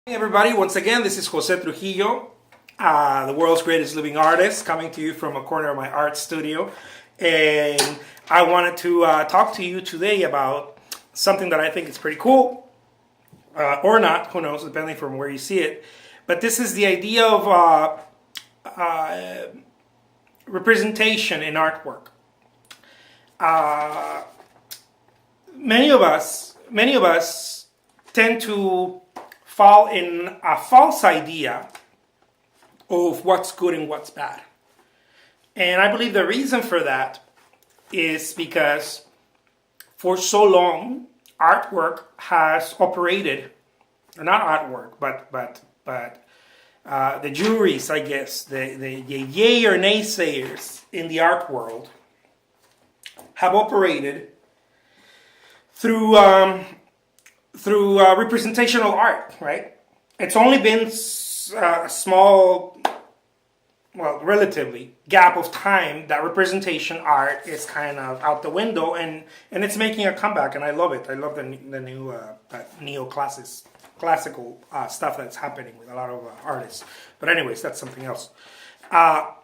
Hey everybody, once again, this is Jose Trujillo, the world's greatest living artist, coming to you from a corner of my art studio. And I wanted to talk to you today about something that I think is pretty cool, or not, who knows, depending from where you see it. But this is the idea of representation in artwork. Many of us tend to fall in a false idea of what's good and what's bad. And I believe the reason for that is because for so long artwork has operated, or not artwork, but the juries, I guess, the yay or naysayers in the art world have operated through representational art, right? It's only been a small, well, relatively gap of time that representation art is kind of out the window, and it's making a comeback, and I love it. I love the new classical stuff that's happening with a lot of artists. But anyways, that's something else. But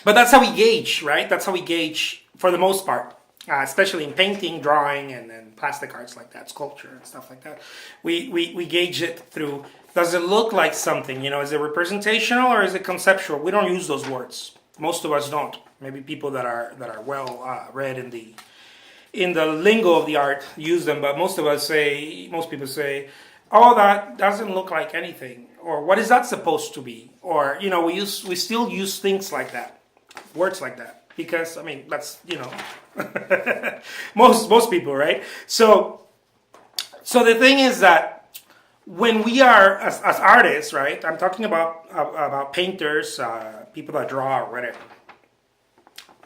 that's how we gauge, right? That's how we gauge for the most part. Especially in painting, drawing, and then plastic arts like that, sculpture and stuff like that. We gauge it through, does it look like something? You know, is it representational or is it conceptual? We don't use those words. Most of us don't. Maybe people that are well read in the lingo of the art use them, but most people say, oh, that doesn't look like anything, or what is that supposed to be? Or, you know, we still use things like that, words like that. Because, I mean, that's, you know, most people, right? So the thing is that when we are, as artists, right, I'm talking about painters, people that draw or whatever.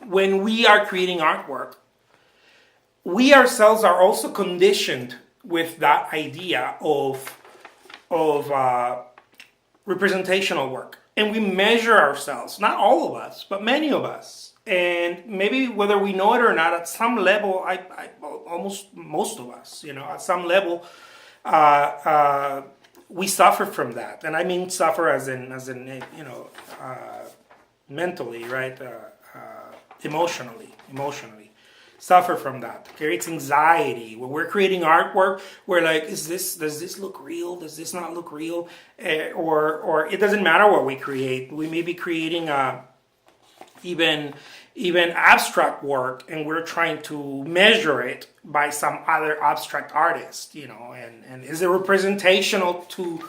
When we are creating artwork, we ourselves are also conditioned with that idea of representational work. And we measure ourselves, not all of us, but many of us. And maybe whether we know it or not, at some level, almost most of us, you know, at some level, we suffer from that. And I mean suffer as in you know, mentally, right? Emotionally. Suffer from that. It creates anxiety. When we're creating artwork, we're like, does this look real? Does this not look real? Or it doesn't matter what we create. We may be creating even abstract work, and we're trying to measure it by some other abstract artist, you know, and is it representational to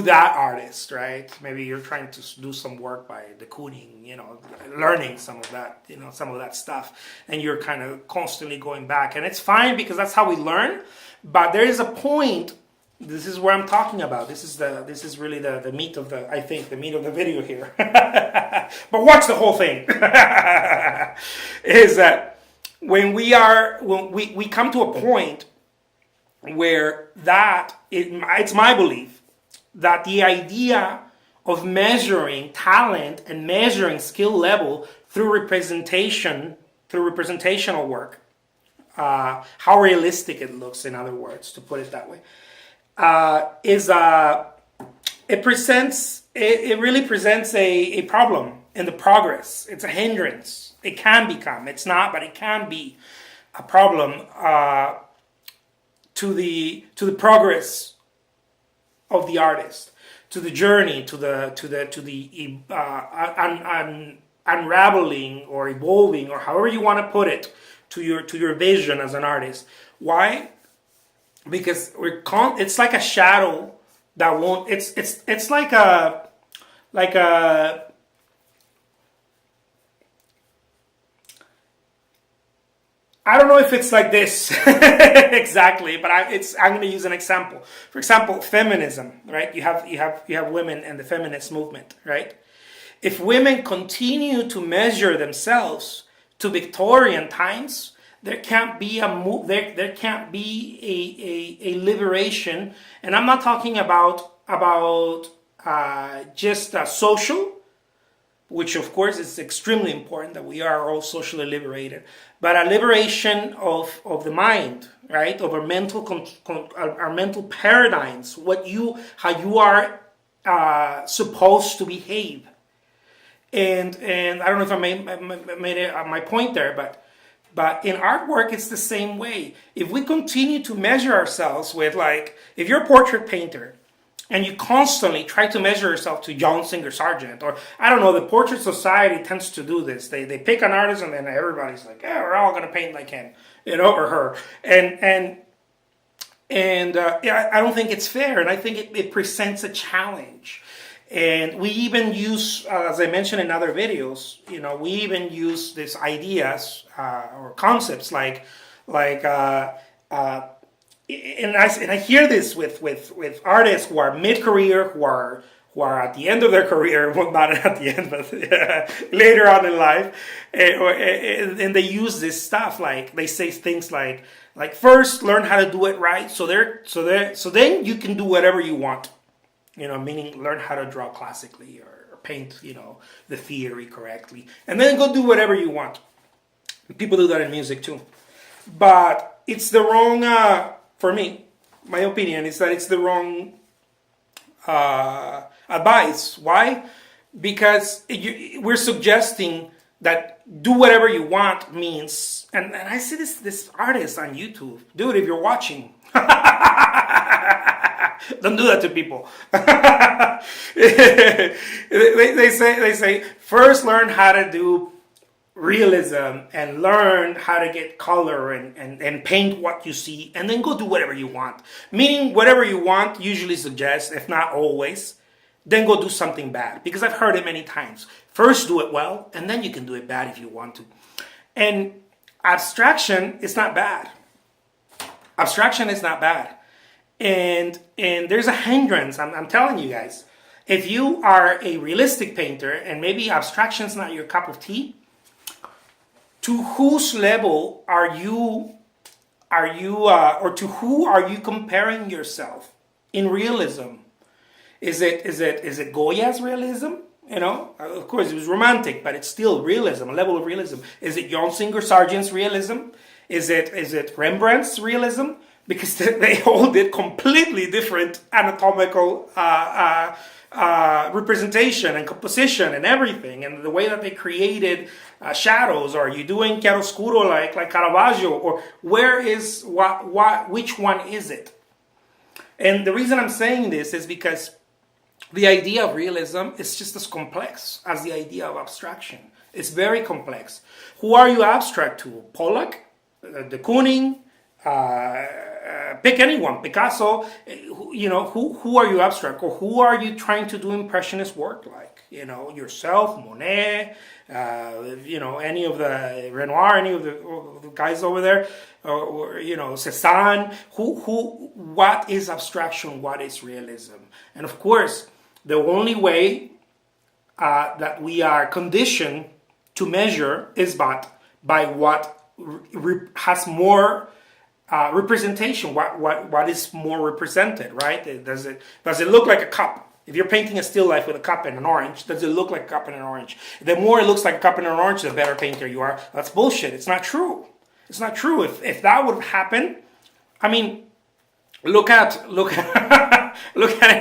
that artist, right? Maybe you're trying to do some work by de Kooning, you know, learning some of that, you know, some of that stuff, and you're kind of constantly going back, and it's fine because that's how we learn. But there is a point. This is where I'm talking about. This is really the meat of the meat of the video here. But watch the whole thing. Is that when we come to a point where it's my belief that the idea of measuring talent and measuring skill level through representational work, how realistic it looks, in other words, to put it that way, it really presents a problem in the progress. It's a hindrance. It can become. It's not, but it can be a problem to the progress of the artist, to the journey, to the unraveling or evolving, or however you want to put it, to your vision as an artist. Why? Because it's like a shadow that won't. It's like a. I don't know if it's like this exactly, but I'm going to use an example. For example, feminism, right? You have women and the feminist movement, right? If women continue to measure themselves to Victorian times, there can't be there can't be a liberation, and I'm not talking about just social, which of course is extremely important that we are all socially liberated, but a liberation of the mind, right? Of our our mental paradigms, how you are supposed to behave. And I don't know if I made my point there, but in artwork it's the same way. If we continue to measure ourselves with, like, if you're a portrait painter and you constantly try to measure yourself to John Singer Sargent, or I don't know, the Portrait Society tends to do this. They pick an artist and then everybody's like, yeah, we're all gonna paint like him, or her, and yeah, I don't think it's fair, and I think it presents a challenge. And we even use, as I mentioned in other videos, we even use these ideas or concepts like and I hear this with artists who are mid-career, who are at the end of their career, well, not at the end, but later on in life, and they use this stuff, like they say things like first learn how to do it right, so then you can do whatever you want, meaning learn how to draw classically or paint, the theory correctly, and then go do whatever you want. People do that in music too, but it's the wrong. For me, my opinion is that it's the wrong advice. Why? Because we're suggesting that do whatever you want means, and I see this artist on YouTube, dude. If you're watching, don't do that to people. they say first learn how to do realism and learn how to get color and paint what you see, and then go do whatever you want. Meaning whatever you want usually suggests, if not always, then go do something bad. Because I've heard it many times. First do it well, and then you can do it bad if you want to. And abstraction is not bad. Abstraction is not bad. And there's a hindrance, I'm telling you guys. If you are a realistic painter and maybe abstraction's not your cup of tea, to whose level are you, or to who are you comparing yourself in realism? Is it Goya's realism? Of course it was romantic, but it's still realism, a level of realism. Is it John Singer Sargent's realism? Is it Rembrandt's realism? Because they all did completely different anatomical representation and composition and everything, and the way that they created shadows. Or are you doing chiaroscuro like Caravaggio, or where is which one is it? And the reason I'm saying this is because the idea of realism is just as complex as the idea of abstraction. It's very complex. Who are you abstract to? Pollock, de Kooning, pick anyone, Picasso. Who are you abstract, or who are you trying to do impressionist work like? Yourself, Monet, any of the Renoir, any of the guys over there, or Cézanne. What is abstraction? What is realism? And of course, the only way that we are conditioned to measure is by what has more representation. What is more represented, right? Does it look like a cup? If you're painting a still life with a cup and an orange, does it look like a cup and an orange? The more it looks like a cup and an orange, the better painter you are. That's bullshit. It's not true. It's not true. If that would happen, I mean, look at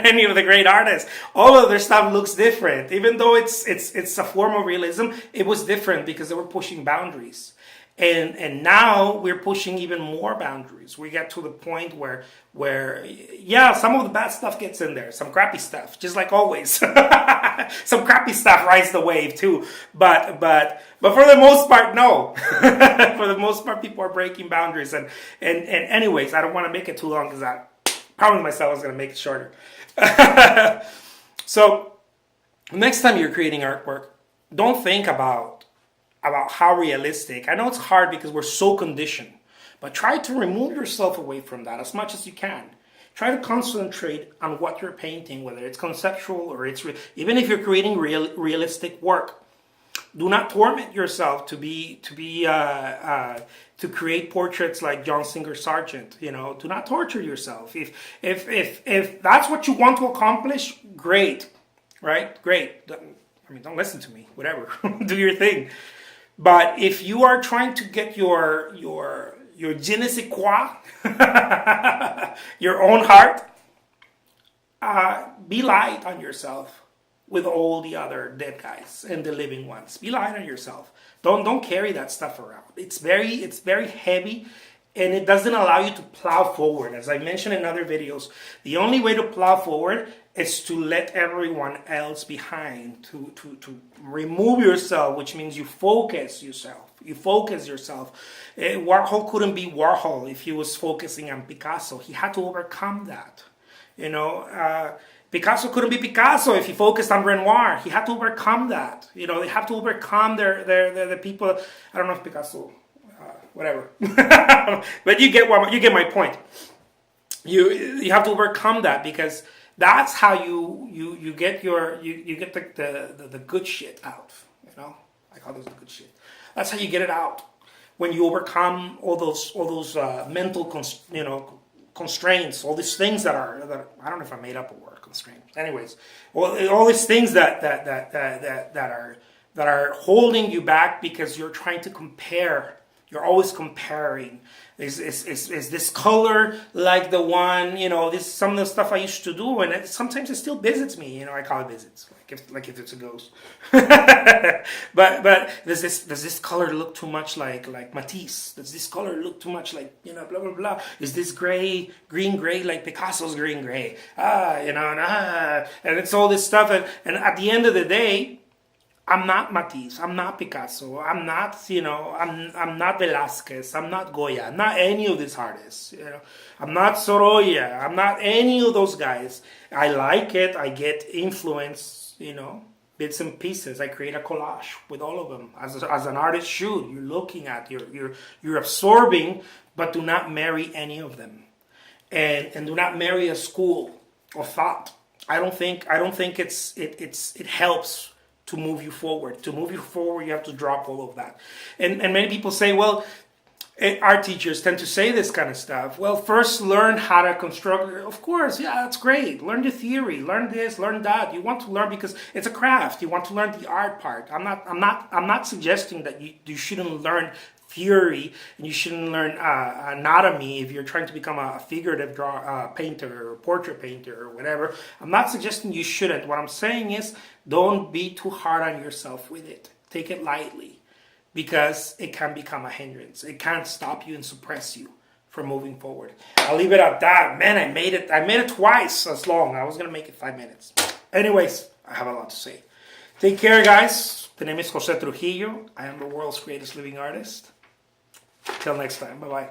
any of the great artists. All of their stuff looks different. Even though it's a form of realism, it was different because they were pushing boundaries. And now we're pushing even more boundaries. We get to the point where yeah, some of the bad stuff gets in there, some crappy stuff, just like always. Some crappy stuff rides the wave too. But for the most part, no. For the most part, people are breaking boundaries. And anyways, I don't want to make it too long because I promised myself I was going to make it shorter. So next time you're creating artwork, don't think about how realistic. I know it's hard because we're so conditioned, but try to remove yourself away from that as much as you can. Try to concentrate on what you're painting, whether it's conceptual or even if you're creating realistic work. Do not torment yourself to create portraits like John Singer Sargent. Do not torture yourself. If that's what you want to accomplish, great, right? Great. I mean, don't listen to me. Whatever, do your thing. But if you are trying to get your je ne sais quoi, your own heart, be light on yourself with all the other dead guys and the living ones. Be light on yourself. Don't carry that stuff around. It's very heavy, and it doesn't allow you to plow forward. As I mentioned in other videos, the only way to plow forward is to let everyone else behind, to remove yourself, which means you focus yourself. Warhol couldn't be Warhol if he was focusing on Picasso. He had to overcome that. Picasso couldn't be Picasso if he focused on Renoir. He had to overcome that. They have to overcome the people. I don't know if Picasso, whatever, but you get my point. You have to overcome that, because that's how you get the good shit out. I call this the good shit. That's how you get it out, when you overcome all those mental constraints, all these things that I don't know if I made up a word, constraints. Anyways, all these things that are holding you back because you're trying to compare. You're always comparing. Is this color like the one? This some of the stuff I used to do, and sometimes it still visits me. I call it visits, like if it's a ghost. but does this color look too much like Matisse? Does this color look too much like blah blah blah? Is this green gray like Picasso's green gray? And it's all this stuff, and at the end of the day, I'm not Matisse, I'm not Picasso, I'm not, I'm not Velázquez, I'm not Goya, I'm not any of these artists, I'm not Sorolla, I'm not any of those guys. I like it, I get influence, bits and pieces. I create a collage with all of them, as an artist should. You're looking at, you're absorbing, but do not marry any of them, and do not marry a school of thought. I don't think it helps to move you forward. To move you forward, you have to drop all of that. And many people say, well, art teachers tend to say this kind of stuff. Well, first learn how to construct. Of course, yeah, that's great. Learn the theory, learn this, learn that. You want to learn because it's a craft. You want to learn the art part. I'm not suggesting that you shouldn't learn theory and you shouldn't learn anatomy if you're trying to become a figurative painter or portrait painter or whatever. I'm not suggesting you shouldn't. What I'm saying is, don't be too hard on yourself with it. Take it lightly, because it can become a hindrance. It can stop you and suppress you from moving forward. I'll leave it at that. Man, I made it twice as long. I was going to make it 5 minutes. Anyways, I have a lot to say. Take care, guys. The name is Jose Trujillo. I am the world's greatest living artist. Till next time. Bye-bye.